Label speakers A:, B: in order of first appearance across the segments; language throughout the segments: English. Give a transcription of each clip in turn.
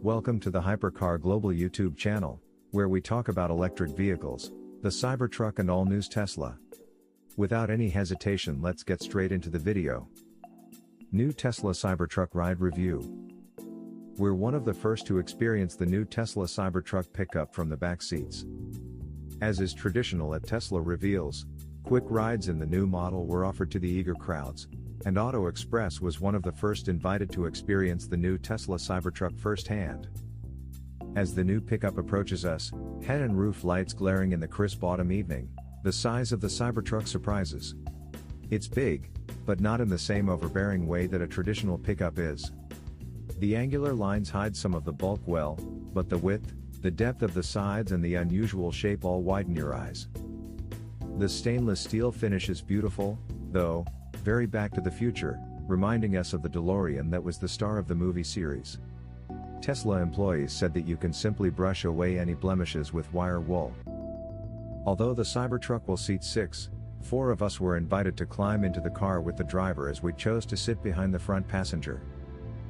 A: Welcome to the Hypercar Global YouTube channel, where we talk about electric vehicles, the Cybertruck and all news Tesla. Without any hesitation, let's get straight into the video. New Tesla Cybertruck Ride Review. We're one of the first to experience the new Tesla Cybertruck pickup from the back seats. As is traditional at Tesla reveals, quick rides in the new model were offered to the eager crowds, and Auto Express was one of the first invited to experience the new Tesla Cybertruck firsthand. As the new pickup approaches us, head and roof lights glaring in the crisp autumn evening, the size of the Cybertruck surprises. It's big, but not in the same overbearing way that a traditional pickup is. The angular lines hide some of the bulk well, but the width, the depth of the sides and the unusual shape all widen your eyes. The stainless steel finish is beautiful, though, very Back to the Future, reminding us of the DeLorean that was the star of the movie series. Tesla employees said that you can simply brush away any blemishes with wire wool. Although the Cybertruck will seat 6, 4 of us were invited to climb into the car with the driver as we chose to sit behind the front passenger.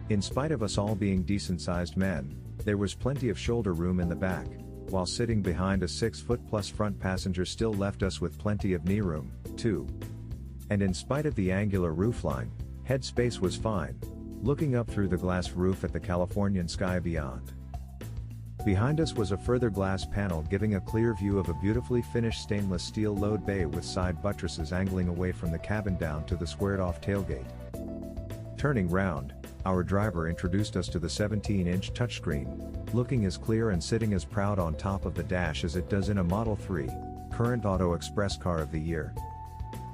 A: In spite of us all being decent-sized men, there was plenty of shoulder room in the back, while sitting behind a 6-foot-plus front passenger still left us with plenty of knee room, too. And in spite of the angular roofline, head space was fine, looking up through the glass roof at the Californian sky beyond. Behind us was a further glass panel giving a clear view of a beautifully finished stainless steel load bay with side buttresses angling away from the cabin down to the squared-off tailgate. Turning round, our driver introduced us to the 17-inch touchscreen, looking as clear and sitting as proud on top of the dash as it does in a Model 3, current Auto Express car of the year.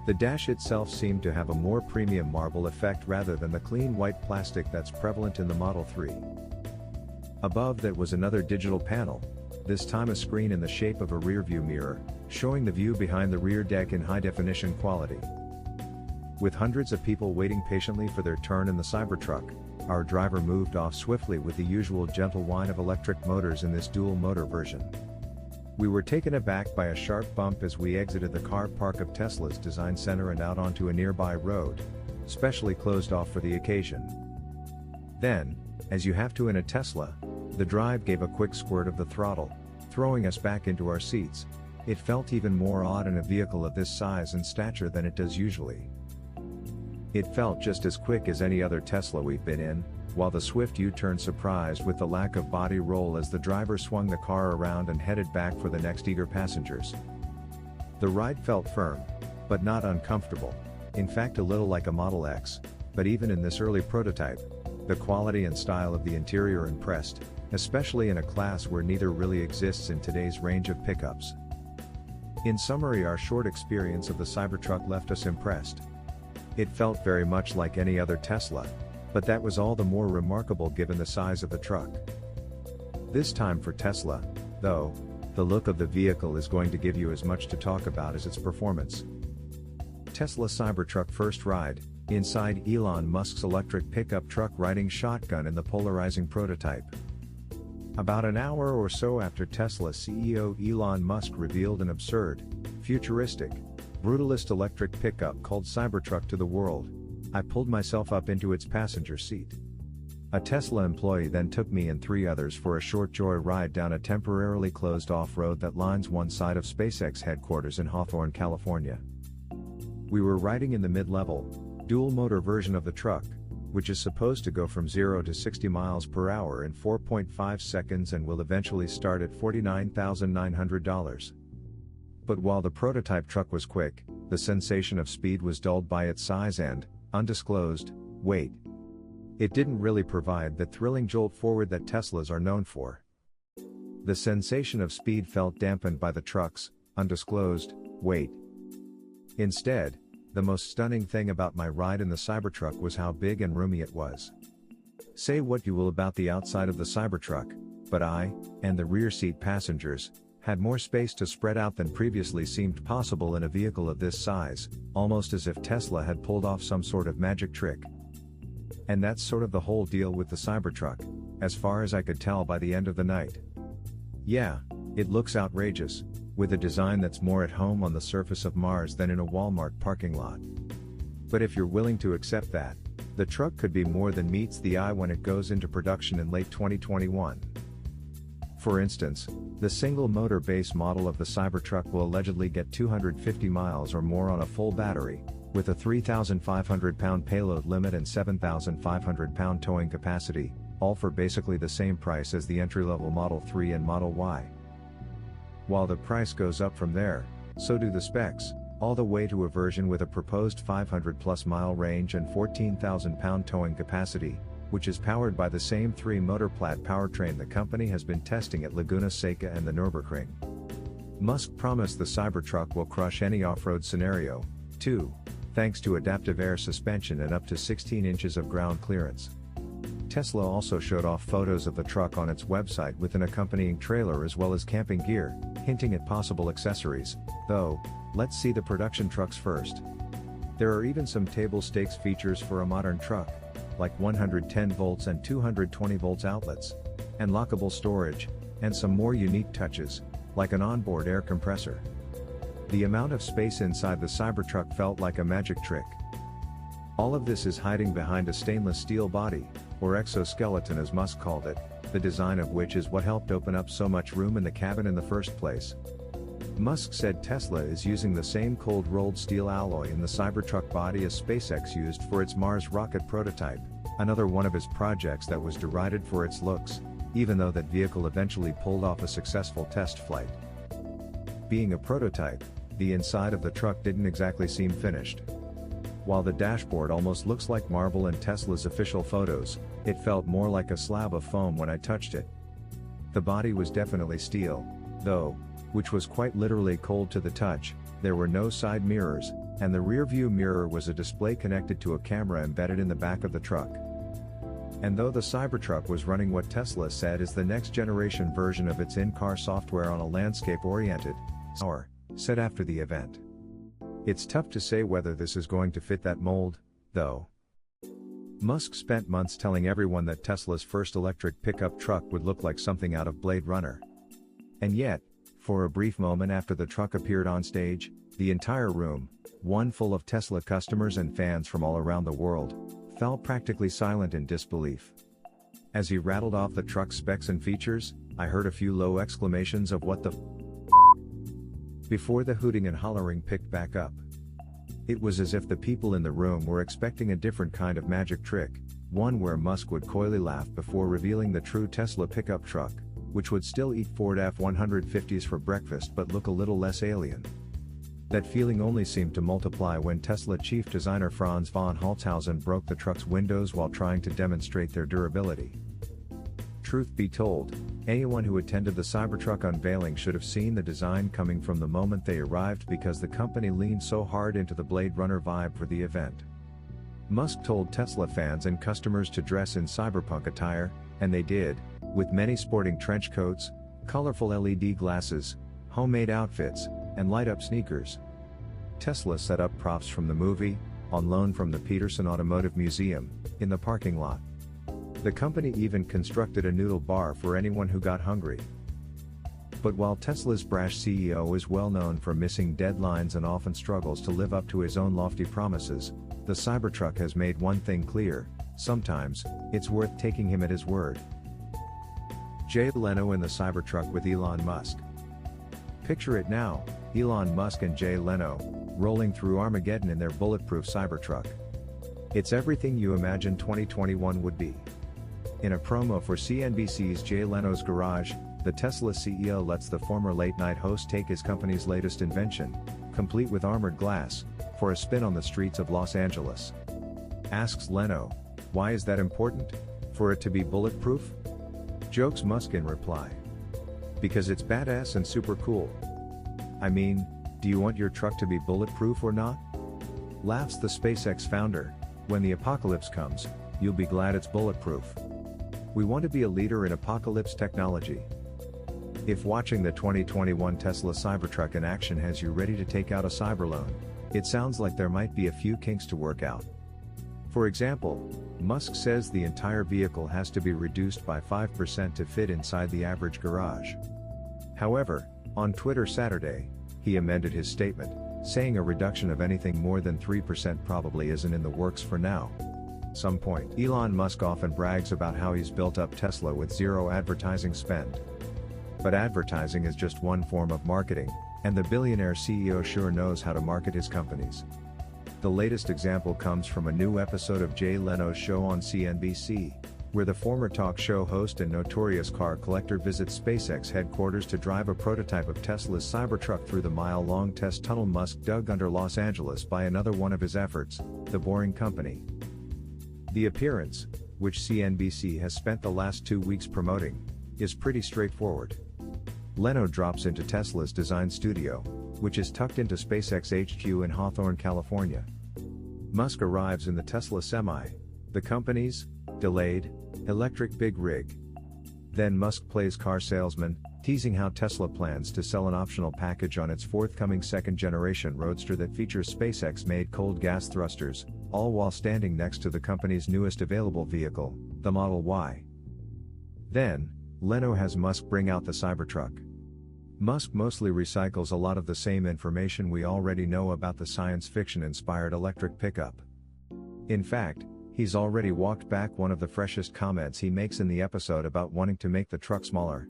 A: The dash itself seemed to have a more premium marble effect rather than the clean white plastic that's prevalent in the Model 3. Above that was another digital panel, this time a screen in the shape of a rear-view mirror, showing the view behind the rear deck in high-definition quality. With hundreds of people waiting patiently for their turn in the Cybertruck, our driver moved off swiftly with the usual gentle whine of electric motors in this dual-motor version. We were taken aback by a sharp bump as we exited the car park of Tesla's design center and out onto a nearby road, specially closed off for the occasion. Then, as you have to in a Tesla, the drive gave a quick squirt of the throttle, throwing us back into our seats. It felt even more odd in a vehicle of this size and stature than it does usually. It felt just as quick as any other Tesla we've been in, while the swift U-turn surprised with the lack of body roll as the driver swung the car around and headed back for the next eager passengers. The ride felt firm, but not uncomfortable, in fact a little like a Model X, but even in this early prototype, the quality and style of the interior impressed, especially in a class where neither really exists in today's range of pickups. In summary, our short experience of the Cybertruck left us impressed. It felt very much like any other Tesla, but that was all the more remarkable given the size of the truck. This time for Tesla, though, the look of the vehicle is going to give you as much to talk about as its performance. Tesla Cybertruck first ride, inside Elon Musk's electric pickup truck riding shotgun in the polarizing prototype. About an hour or so after Tesla CEO Elon Musk revealed an absurd, futuristic, brutalist electric pickup called Cybertruck to the world, I pulled myself up into its passenger seat. A Tesla employee then took me and 3 others for a short joy ride down a temporarily closed off-road that lines one side of SpaceX headquarters in Hawthorne, California. We were riding in the mid-level, dual-motor version of the truck, which is supposed to go from 0 to 60 miles per hour in 4.5 seconds and will eventually start at $49,900. But while the prototype truck was quick, the sensation of speed was dulled by its size and, undisclosed, weight. It didn't really provide the thrilling jolt forward that Teslas are known for. The sensation of speed felt dampened by the truck's, undisclosed, weight. Instead, the most stunning thing about my ride in the Cybertruck was how big and roomy it was. Say what you will about the outside of the Cybertruck, but I, and the rear seat passengers, had more space to spread out than previously seemed possible in a vehicle of this size, almost as if Tesla had pulled off some sort of magic trick. And that's sort of the whole deal with the Cybertruck, as far as I could tell by the end of the night. Yeah, it looks outrageous, with a design that's more at home on the surface of Mars than in a Walmart parking lot. But if you're willing to accept that, The truck could be more than meets the eye when it goes into production in late 2021. For instance, the single-motor base model of the Cybertruck will allegedly get 250 miles or more on a full battery, with a 3,500-pound payload limit and 7,500-pound towing capacity, all for basically the same price as the entry-level Model 3 and Model Y. While the price goes up from there, so do the specs, all the way to a version with a proposed 500-plus mile range and 14,000-pound towing capacity, which is powered by the same 3-motor-plat powertrain the company has been testing at Laguna Seca and the Nürburgring. Musk promised the Cybertruck will crush any off-road scenario, too, thanks to adaptive air suspension and up to 16 inches of ground clearance. Tesla also showed off photos of the truck on its website with an accompanying trailer as well as camping gear, hinting at possible accessories, though. Let's see the production trucks first. There are even some table stakes features for a modern truck, like 110 volts and 220 volts outlets, and lockable storage, and some more unique touches, like an onboard air compressor. The amount of space inside the Cybertruck felt like a magic trick. All of this is hiding behind a stainless steel body, or exoskeleton as Musk called it, the design of which is what helped open up so much room in the cabin in the first place. Musk said Tesla is using the same cold-rolled steel alloy in the Cybertruck body as SpaceX used for its Mars rocket prototype, another one of his projects that was derided for its looks, even though that vehicle eventually pulled off a successful test flight. Being a prototype, the inside of the truck didn't exactly seem finished. While the dashboard almost looks like marble in Tesla's official photos, it felt more like a slab of foam when I touched it. The body was definitely steel, though, which was quite literally cold to the touch. There were no side mirrors, and the rear-view mirror was a display connected to a camera embedded in the back of the truck. And though the Cybertruck was running what Tesla said is the next-generation version of its in-car software on a landscape-oriented hour, said after the event. It's tough to say whether this is going to fit that mold, though. Musk spent months telling everyone that Tesla's first electric pickup truck would look like something out of Blade Runner. And yet, for a brief moment after the truck appeared on stage, the entire room, one full of Tesla customers and fans from all around the world, fell practically silent in disbelief. As he rattled off the truck's specs and features, I heard a few low exclamations of "what the f***" before the hooting and hollering picked back up. It was as if the people in the room were expecting a different kind of magic trick, one where Musk would coyly laugh before revealing the true Tesla pickup truck, which would still eat Ford F-150s for breakfast but look a little less alien. That feeling only seemed to multiply when Tesla chief designer Franz von Holzhausen broke the truck's windows while trying to demonstrate their durability. Truth be told, anyone who attended the Cybertruck unveiling should have seen the design coming from the moment they arrived because the company leaned so hard into the Blade Runner vibe for the event. Musk told Tesla fans and customers to dress in cyberpunk attire, and they did, with many sporting trench coats, colorful LED glasses, homemade outfits, and light-up sneakers. Tesla set up props from the movie, on loan from the Peterson Automotive Museum, in the parking lot. The company even constructed a noodle bar for anyone who got hungry. But while Tesla's brash CEO is well known for missing deadlines and often struggles to live up to his own lofty promises, the Cybertruck has made one thing clear: sometimes, it's worth taking him at his word. Jay Leno in the Cybertruck with Elon Musk. Picture it now, Elon Musk and Jay Leno, rolling through Armageddon in their bulletproof Cybertruck. It's everything you imagine 2021 would be. In a promo for CNBC's Jay Leno's Garage, the Tesla CEO lets the former late-night host take his company's latest invention, complete with armored glass, for a spin on the streets of Los Angeles. Asks Leno, "Why is that important? For it to be bulletproof?" Jokes Musk in reply. "Because it's badass and super cool. I mean, do you want your truck to be bulletproof or not?" Laughs the SpaceX founder, "When the apocalypse comes, you'll be glad it's bulletproof. We want to be a leader in apocalypse technology." If watching the 2021 Tesla Cybertruck in action has you ready to take out a cyber loan, it sounds like there might be a few kinks to work out. For example, Musk says the entire vehicle has to be reduced by 5% to fit inside the average garage. However, on Twitter Saturday, he amended his statement, saying a reduction of anything more than 3% probably isn't in the works for now. some point. Elon Musk often brags about how he's built up Tesla with zero advertising spend. But advertising is just one form of marketing, and the billionaire CEO sure knows how to market his companies. The latest example comes from a new episode of Jay Leno's show on CNBC, where the former talk show host and notorious car collector visits SpaceX headquarters to drive a prototype of Tesla's Cybertruck through the mile-long test tunnel Musk dug under Los Angeles by another one of his efforts, the Boring Company. The appearance, which CNBC has spent the last 2 weeks promoting, is pretty straightforward. Leno drops into Tesla's design studio, which is tucked into SpaceX HQ in Hawthorne, California. Musk arrives in the Tesla Semi, the company's delayed electric big rig. Then Musk plays car salesman, teasing how Tesla plans to sell an optional package on its forthcoming second-generation Roadster that features SpaceX-made cold gas thrusters, all while standing next to the company's newest available vehicle, the Model Y. Then, Leno has Musk bring out the Cybertruck. Musk mostly recycles a lot of the same information we already know about the science fiction-inspired electric pickup. In fact, he's already walked back one of the freshest comments he makes in the episode about wanting to make the truck smaller.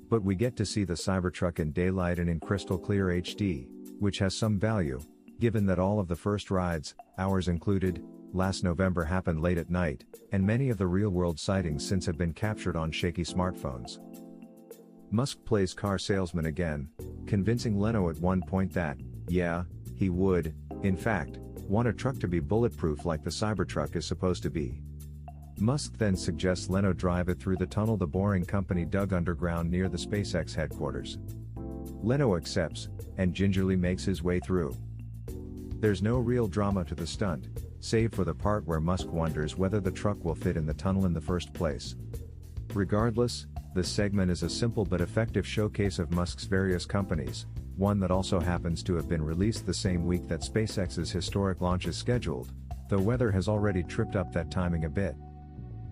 A: But we get to see the Cybertruck in daylight and in crystal clear HD, which has some value, given that all of the first rides, hours included, last November happened late at night, and many of the real-world sightings since have been captured on shaky smartphones. Musk plays car salesman again, convincing Leno at one point that, yeah, he would, in fact, want a truck to be bulletproof like the Cybertruck is supposed to be. Musk then suggests Leno drive it through the tunnel the Boring Company dug underground near the SpaceX headquarters. Leno accepts, and gingerly makes his way through. There's no real drama to the stunt, save for the part where Musk wonders whether the truck will fit in the tunnel in the first place. Regardless, this segment is a simple but effective showcase of Musk's various companies, one that also happens to have been released the same week that SpaceX's historic launch is scheduled, though weather has already tripped up that timing a bit.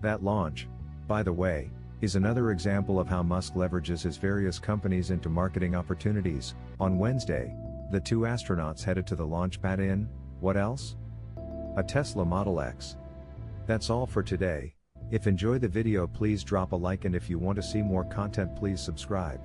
A: That launch, by the way, is another example of how Musk leverages his various companies into marketing opportunities. On Wednesday, the 2 astronauts headed to the launch pad in, what else? A Tesla Model X. That's all for today. If enjoy the video, please drop a like, and if you want to see more content, please subscribe.